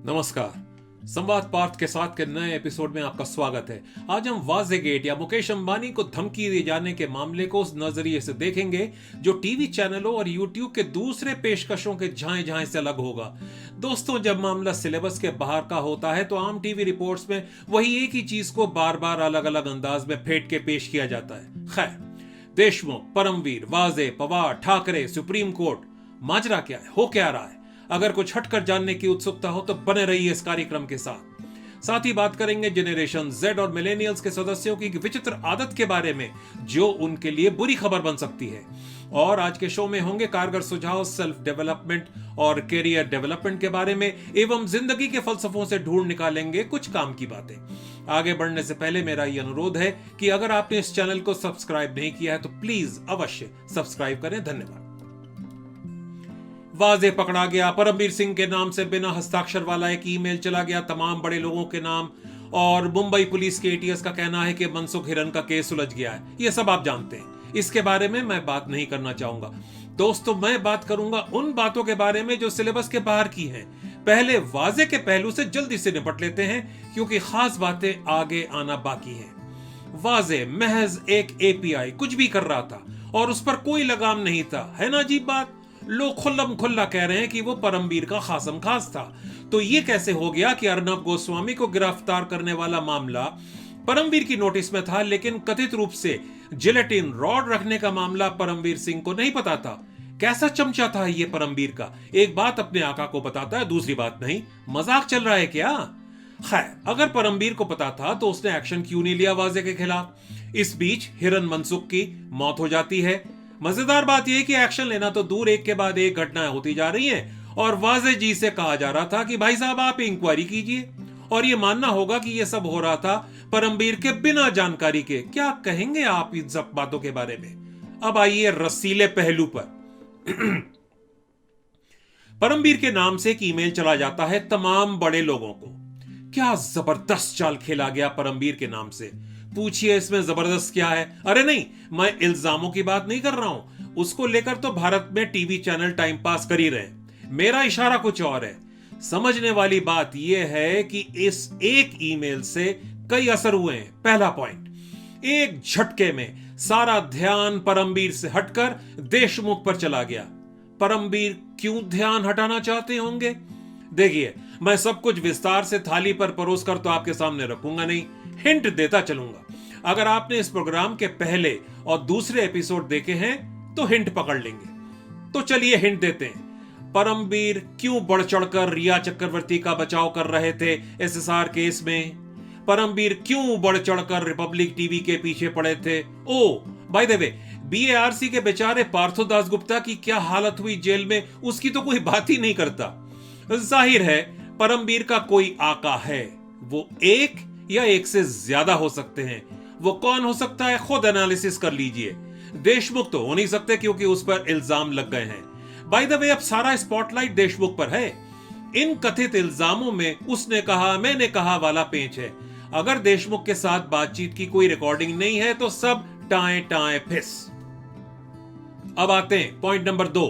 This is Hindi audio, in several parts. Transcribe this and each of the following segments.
नमस्कार। संवाद पार्थ के साथ के नए एपिसोड में आपका स्वागत है। आज हम वाज़ेगेट या मुकेश अंबानी को धमकी दिए जाने के मामले को उस नजरिए से देखेंगे जो टीवी चैनलों और यूट्यूब के दूसरे पेशकशों के झाएं से अलग होगा। दोस्तों, जब मामला सिलेबस के बाहर का होता है तो आम टीवी रिपोर्ट्स में वही एक ही चीज को बार बार अलग अलग अंदाज में फेंट के पेश किया जाता है। खैर, देशमुख, परमवीर, वाजे, पवार, ठाकरे, सुप्रीम कोर्ट, माजरा क्या है, हो क्या रहा है? अगर कुछ हटकर जानने की उत्सुकता हो तो बने रहिए इस कार्यक्रम के साथ ही बात करेंगे जनरेशन जेड और मिलेनियल्स के सदस्यों की विचित्र आदत के बारे में जो उनके लिए बुरी खबर बन सकती है। और आज के शो में होंगे कारगर सुझाव सेल्फ डेवलपमेंट और कैरियर डेवलपमेंट के बारे में, एवं जिंदगी के फलसफों से ढूंढ निकालेंगे कुछ काम की बातें। आगे बढ़ने से पहले मेरा ये अनुरोध है कि अगर आपने इस चैनल को सब्सक्राइब नहीं किया है तो प्लीज अवश्य सब्सक्राइब करें। धन्यवाद। वाजे पकड़ा गया, परमवीर सिंह के नाम से बिना हस्ताक्षर वाला एक ईमेल चला गया तमाम बड़े लोगों के नाम, और मुंबई पुलिस के एटीएस का कहना है कि मनसुख हिरन का केस सुलझ गया है। ये सब आप जानते हैं, इसके बारे में मैं बात नहीं करना चाहूंगा। दोस्तों, मैं बात करूंगा उन बातों के बारे में जो सिलेबस के बाहर की हैं। पहले वाजे के पहलू से जल्दी से निपट लेते हैं क्योंकि खास बातें आगे आना बाकी है। वाजे महज एक एपीआई कुछ भी कर रहा था और उस पर कोई लगाम नहीं था, है ना अजीब बात? लोग खुल्लम खुल्ला कह रहे हैं कि वो परमवीर का खासम खास था। तो ये कैसे हो गया कि अर्नब गोस्वामी को गिरफ्तार करने वाला मामला परमवीर की नोटिस में था, लेकिन कथित रूप से जिलेटिन रॉड रखने का मामला परमवीर सिंह को नहीं पता था? कैसा चमचा था ये परमवीर का? एक बात अपने आका को बताता है, दूसरी बात नहीं। मजाक चल रहा है क्या? खैर, अगर परमवीर को पता था तो उसने एक्शन क्यों नहीं लिया वाजे के खिलाफ? इस बीच हिरन मनसुख की मौत हो जाती है। मजेदार बात यह कि एक्शन लेना तो दूर, एक के बाद एक घटनाएं होती जा रही हैं और वाजे जी से कहा जा रहा था कि भाई साहब आप इंक्वायरी कीजिए, और ये मानना होगा कि ये सब हो रहा था परमवीर के बिना जानकारी के। क्या कहेंगे आप इन सब बातों के बारे में? अब आइए रसीले पहलू पर। परमवीर के नाम से एक ईमेल चला जाता है तमाम बड़े लोगों को। क्या जबरदस्त चाल खेला गया परमवीर के नाम से। पूछिए इसमें जबरदस्त क्या है? अरे नहीं, मैं इल्जामों की बात नहीं कर रहा हूं, उसको लेकर तो भारत में टीवी चैनल टाइम पास कर ही रहे। मेरा इशारा कुछ और है। समझने वाली बात यह है कि इस एक ईमेल से कई असर हुए हैं। पहला पॉइंट, एक झटके में सारा ध्यान परमवीर से हटकर देशमुख पर चला गया। परमवीर क्यों ध्यान हटाना चाहते होंगे? देखिए, मैं सब कुछ विस्तार से थाली पर परोसकर तो आपके सामने रखूंगा नहीं, हिंट देता चलूंगा। अगर आपने इस प्रोग्राम के पहले और दूसरे एपिसोड देखे हैं तो हिंट पकड़ लेंगे। तो चलिए हिंट देते हैं। परमवीर क्यों बढ़ चढ़कर रिया चक्रवर्ती का बचाव कर रहे थे एसएसआर केस में? परमवीर क्यों बढ़ चढ़कर रिपब्लिक टीवी के पीछे पड़े थे? ओ बाय द वे, बीएआरसी के बेचारे पार्थो दासगुप्ता की क्या हालत हुई जेल में, उसकी तो कोई बात ही नहीं करता। जाहिर है परमवीर का कोई आका है, वो एक या एक से ज्यादा हो सकते हैं। वो कौन हो सकता है, खुद एनालिसिस कर लीजिए। देशमुख तो हो नहीं सकते क्योंकि उस पर इल्जाम लग गए हैं। बाय द वे, अब सारा स्पॉटलाइट देशमुख पर है। इन कथित इल्जामों में उसने कहा मैंने कहा वाला पेंच है। अगर देशमुख के साथ बातचीत की कोई रिकॉर्डिंग नहीं है तो सब टाए टाए फिस। अब आते हैं पॉइंट नंबर 2।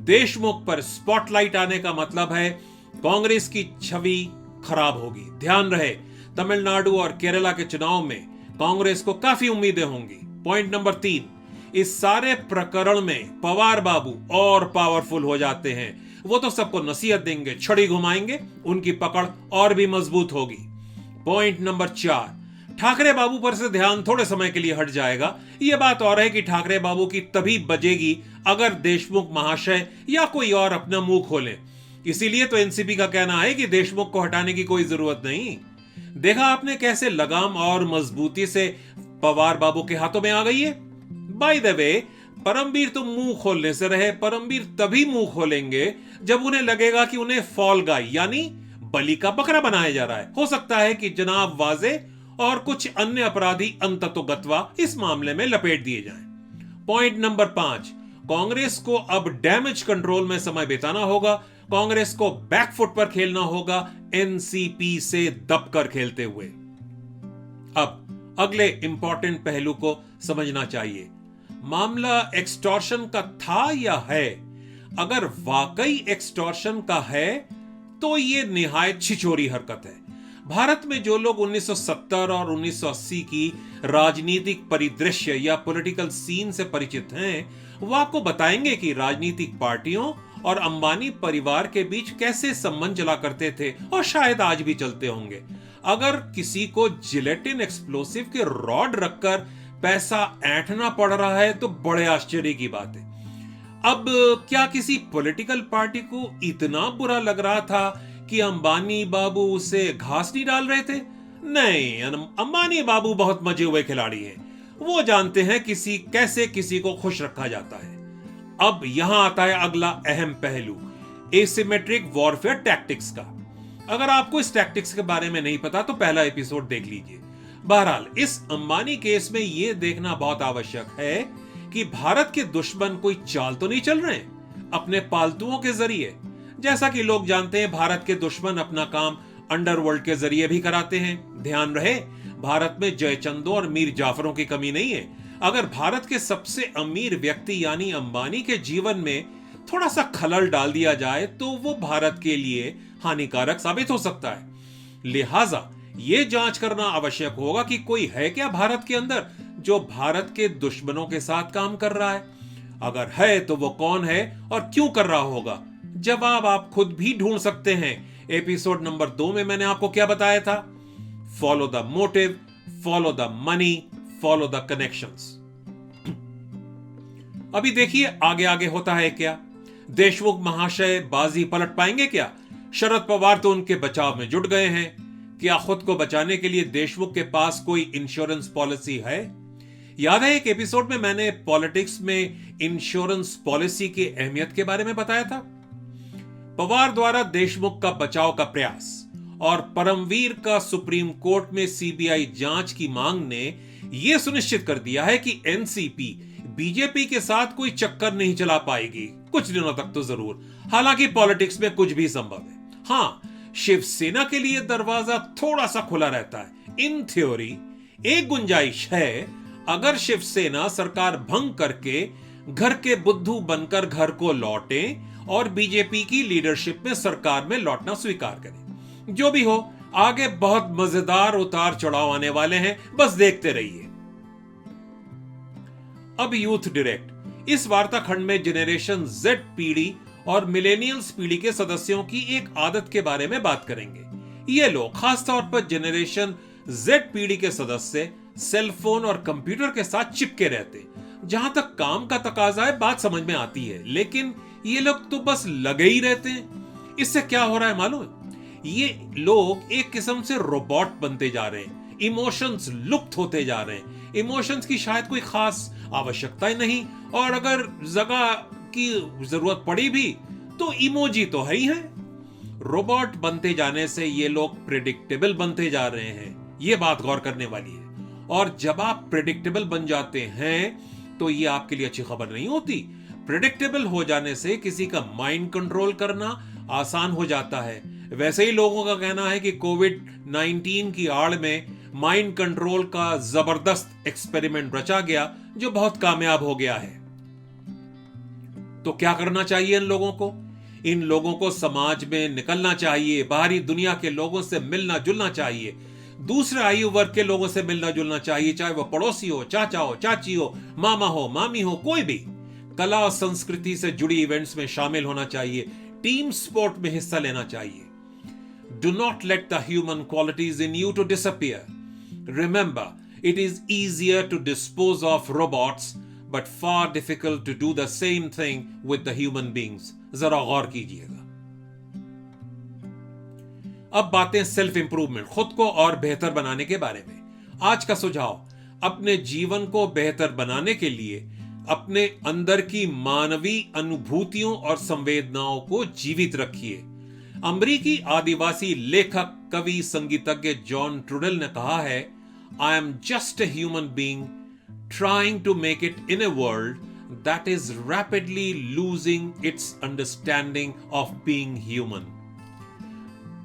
देशमुख पर स्पॉटलाइट आने का मतलब है कांग्रेस की छवि खराब होगी। ध्यान रहे, तमिलनाडु और केरला के चुनाव में कांग्रेस को काफी उम्मीदें होंगी। पॉइंट नंबर 3, इस सारे प्रकरण में पवार बाबू और पावरफुल हो जाते हैं। वो तो सबको नसीहत देंगे, छड़ी घुमाएंगे, उनकी पकड़ और भी मजबूत होगी। पॉइंट नंबर 4, ठाकरे बाबू पर से ध्यान थोड़े समय के लिए हट जाएगा। यह बात और है कि ठाकरे बाबू की तभी बजेगी अगर देशमुख महाशय या कोई और अपना मुंह खोले। इसीलिए तो एनसीपी का कहना है कि देशमुख को हटाने की कोई जरूरत नहीं। देखा आपने कैसे लगाम और मजबूती से पवार बाबू के हाथों में आ गई है। बाय द वे, परमवीर तो मुंह खोलने से रहे। परमवीर तभी मुंह खोलेंगे जब उन्हें लगेगा कि उन्हें फॉल गाय यानी बलि का बकरा बनाया जा रहा है। हो सकता है कि जनाब वाजे और कुछ अन्य अपराधी अंततोगत्वा इस मामले में लपेट दिए जाएं। पॉइंट नंबर 5, कांग्रेस को अब डैमेज कंट्रोल में समय बिताना होगा। कांग्रेस को बैकफुट पर खेलना होगा, एनसीपी से दबकर खेलते हुए। अब अगले इंपॉर्टेंट पहलू को समझना चाहिए। मामला एक्सटॉर्शन का था या है? अगर वाकई एक्सटॉर्शन का है तो ये निहायत छिछोरी हरकत है। भारत में जो लोग 1970 और 1980 की राजनीतिक परिदृश्य या पॉलिटिकल सीन से परिचित हैं, वो आपको बताएंगे कि राजनीतिक पार्टियों और अंबानी परिवार के बीच कैसे संबंध चला करते थे और शायद आज भी चलते होंगे। अगर किसी को जिलेटिन एक्सप्लोसिव के रॉड रखकर पैसा ऐंठना पड़ रहा है तो बड़े आश्चर्य की बात है। अब क्या किसी पॉलिटिकल पार्टी को इतना बुरा लग रहा था कि अंबानी बाबू उसे घास नहीं डाल रहे थे? नहीं, अंबानी बाबू बहुत मजे हुए खिलाड़ी हैं। वो जानते हैं कैसे किसी को खुश रखा जाता है। अब यहां आता है अगला अहम पहलू, एसिमेट्रिक वॉरफेयर टैक्टिक्स का। अगर आपको इस टैक्टिक्स के बारे में नहीं पता तो पहला एपिसोड देख लीजिए। बहरहाल, इस अंबानी केस में यह देखना बहुत आवश्यक है कि भारत के दुश्मन कोई चाल तो नहीं चल रहे अपने पालतुओं के जरिए। जैसा कि लोग जानते हैं, भारत के दुश्मन अपना काम अंडरवर्ल्ड के जरिए भी कराते हैं। ध्यान रहे, भारत में जयचंदों और मीर जाफरों की कमी नहीं है। अगर भारत के सबसे अमीर व्यक्ति यानी अंबानी के जीवन में थोड़ा सा खलल डाल दिया जाए तो वो भारत के लिए हानिकारक साबित हो सकता है। लिहाजा यह जांच करना आवश्यक होगा कि कोई है क्या भारत के अंदर जो भारत के दुश्मनों के साथ काम कर रहा है। अगर है तो वो कौन है और क्यों कर रहा होगा? जवाब आप खुद भी ढूंढ सकते हैं। एपिसोड नंबर 2 में मैंने आपको क्या बताया था? Follow the motive, follow the money, follow the connections. अभी देखिए आगे आगे होता है क्या। देशमुख महाशय बाजी पलट पाएंगे क्या? शरद पवार तो उनके बचाव में जुट गए हैं। क्या खुद को बचाने के लिए देशमुख के पास कोई इंश्योरेंस पॉलिसी है? याद है एक एपिसोड में मैंने पॉलिटिक्स में इंश्योरेंस पॉलिसी की अहमियत के बारे में बताया था। पवार द्वारा देशमुख का बचाव का प्रयास और परमवीर का सुप्रीम कोर्ट में सीबीआई जांच की मांग ने यह सुनिश्चित कर दिया है कि एनसीपी बीजेपी के साथ कोई चक्कर नहीं चला पाएगी, कुछ दिनों तक तो जरूर। हालांकि पॉलिटिक्स में कुछ भी संभव है। हाँ, शिवसेना के लिए दरवाजा थोड़ा सा खुला रहता है। इन थ्योरी एक गुंजाइश है, अगर शिवसेना सरकार भंग करके घर के बुद्धू बनकर घर को लौटे और बीजेपी की लीडरशिप में सरकार में लौटना स्वीकार करें। जो भी हो, आगे बहुत मजेदार उतार चढ़ाव आने वाले हैं, बस देखते रहिए। अब यूथ डायरेक्ट, इस वार्ता खंड में जनरेशन जेड पीढ़ी और मिलेनियल्स पीढ़ी के सदस्यों की एक आदत के बारे में बात करेंगे। ये लोग, खासतौर पर जनरेशन जेड पीढ़ी के सदस्य, सेल फोन और कंप्यूटर के साथ चिपके रहते। जहां तक काम का तकाजा है बात समझ में आती है, लेकिन ये लोग तो बस लगे ही रहते हैं। इससे क्या हो रहा है मालूम है? ये लोग एक किस्म से रोबोट बनते जा रहे हैं। इमोशंस लुप्त होते जा रहे हैं। इमोशंस की शायद कोई खास आवश्यकता ही नहीं, और अगर जगह की जरूरत पड़ी भी तो इमोजी तो है ही है। रोबोट बनते जाने से ये लोग प्रेडिक्टेबल बनते जा रहे हैं। ये बात गौर करने वाली है। और जब आप प्रेडिक्टेबल बन जाते हैं तो ये आपके लिए अच्छी खबर नहीं होती। प्रेडिक्टेबल हो जाने से किसी का माइंड कंट्रोल करना आसान हो जाता है। वैसे ही लोगों का कहना है कि कोविड-19 की आड़ में माइंड कंट्रोल का जबरदस्त एक्सपेरिमेंट रचा गया जो बहुत कामयाब हो गया है। तो क्या करना चाहिए इन लोगों को? इन लोगों को समाज में निकलना चाहिए, बाहरी दुनिया के लोगों से मिलना जुलना चाहिए, दूसरे आयु वर्ग के लोगों से मिलना जुलना चाहिए, चाहे वो पड़ोसी हो, चाचा हो, चाची हो, मामा हो, मामी हो, कोई भी। कला और संस्कृति से जुड़ी इवेंट्स में शामिल होना चाहिए, टीम स्पोर्ट में हिस्सा लेना चाहिए। Do not let the human qualities in you to disappear. Remember, it is easier to dispose of robots, but far difficult to do the same thing with the human beings. जरा गौर कीजिएगा। अब बातें सेल्फ इंप्रूवमेंट, खुद को और बेहतर बनाने के बारे में। आज का सुझाव, अपने जीवन को बेहतर बनाने के लिए अपने अंदर की मानवीय अनुभूतियों और संवेदनाओं को जीवित रखिए। अमरीकी आदिवासी लेखक, कवि, संगीतज्ञ जॉन ट्रूडेल ने कहा है, I am just a human being trying to make it in a world that is rapidly losing its understanding of being human.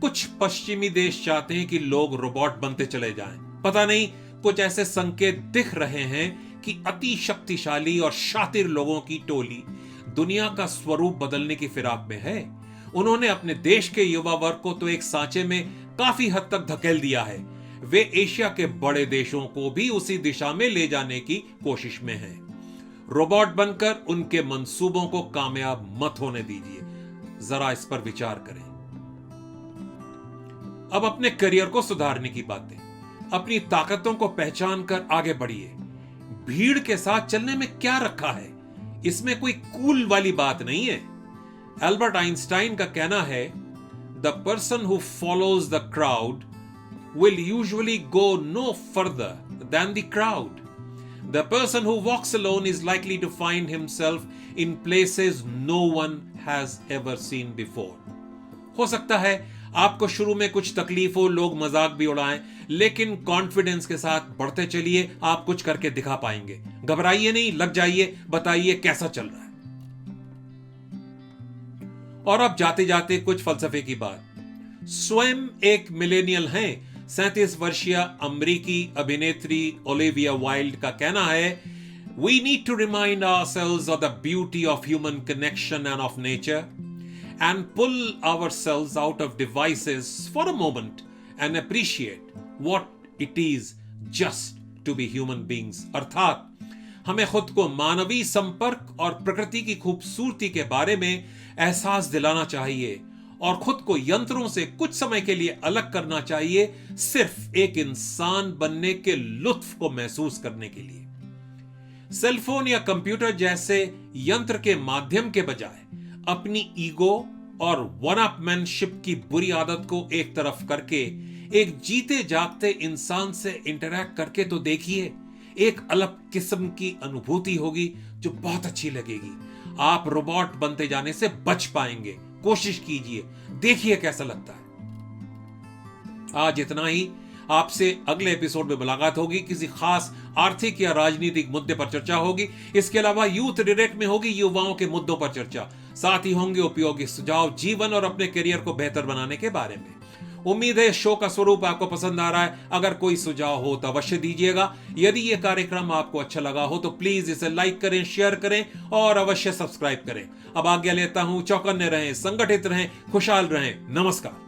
कुछ पश्चिमी देश चाहते हैं कि लोग रोबोट बनते चले जाएं। पता नहीं, कुछ ऐसे संकेत दिख रहे हैं कि अति शक्तिशाली और शातिर लोगों की टोली दुनिया का स्वरूप बदलने की फिराक में है। उन्होंने अपने देश के युवा वर्ग को तो एक सांचे में काफी हद तक धकेल दिया है। वे एशिया के बड़े देशों को भी उसी दिशा में ले जाने की कोशिश में हैं। रोबोट बनकर उनके मंसूबों को कामयाब मत होने दीजिए। जरा इस पर विचार करें। अब अपने करियर को सुधारने की बातें। अपनी ताकतों को पहचान कर आगे बढ़िए। भीड़ के साथ चलने में क्या रखा है, इसमें कोई कूल वाली बात नहीं है। एल्बर्ट आइंस्टाइन का कहना है, the person who follows the crowd will usually go no further than the crowd. The person who walks alone is likely to find himself in places no one has ever seen before. हो सकता है आपको शुरू में कुछ तकलीफ हो, लोग मजाक भी उड़ाएं, लेकिन कॉन्फिडेंस के साथ बढ़ते चलिए, आप कुछ करके दिखा पाएंगे। घबराइए नहीं, लग जाइए, बताइए कैसा चल रहा है। और अब जाते जाते कुछ फलसफे की बात। स्वयं एक मिलेनियल हैं। 37 वर्षीय अमेरिकी अभिनेत्री ओलिविया वाइल्ड का कहना है, We need to remind ourselves of the beauty of human connection and of nature and pull ourselves out of devices for a moment and appreciate what it is just to be human beings. अर्थात हमें खुद को मानवीय संपर्क और प्रकृति की खूबसूरती के बारे में एहसास दिलाना चाहिए और खुद को यंत्रों से कुछ समय के लिए अलग करना चाहिए, सिर्फ एक इंसान बनने के लुत्फ को महसूस करने के लिए। सेलफोन या कंप्यूटर जैसे यंत्र के माध्यम के बजाय अपनी ईगो और वन अपमैनशिप की बुरी आदत को एक तरफ करके एक जीते जागते इंसान से इंटरैक्ट करके तो देखिए। एक अलग किस्म की अनुभूति होगी जो बहुत अच्छी लगेगी। आप रोबोट बनते जाने से बच पाएंगे। कोशिश कीजिए, देखिए कैसा लगता है। आज इतना ही। आपसे अगले एपिसोड में मुलाकात होगी। किसी खास आर्थिक या राजनीतिक मुद्दे पर चर्चा होगी। इसके अलावा यूथ डायरेक्ट में होगी युवाओं के मुद्दों पर चर्चा। साथ ही होंगे उपयोगी सुझाव जीवन और अपने करियर को बेहतर बनाने के बारे में। उम्मीद है शो का स्वरूप आपको पसंद आ रहा है। अगर कोई सुझाव हो तो अवश्य दीजिएगा। यदि यह कार्यक्रम आपको अच्छा लगा हो तो प्लीज इसे लाइक करें, शेयर करें और अवश्य सब्सक्राइब करें। अब आज्ञा लेता हूं। चौकन्ने रहें, संगठित रहें, खुशहाल रहें। नमस्कार।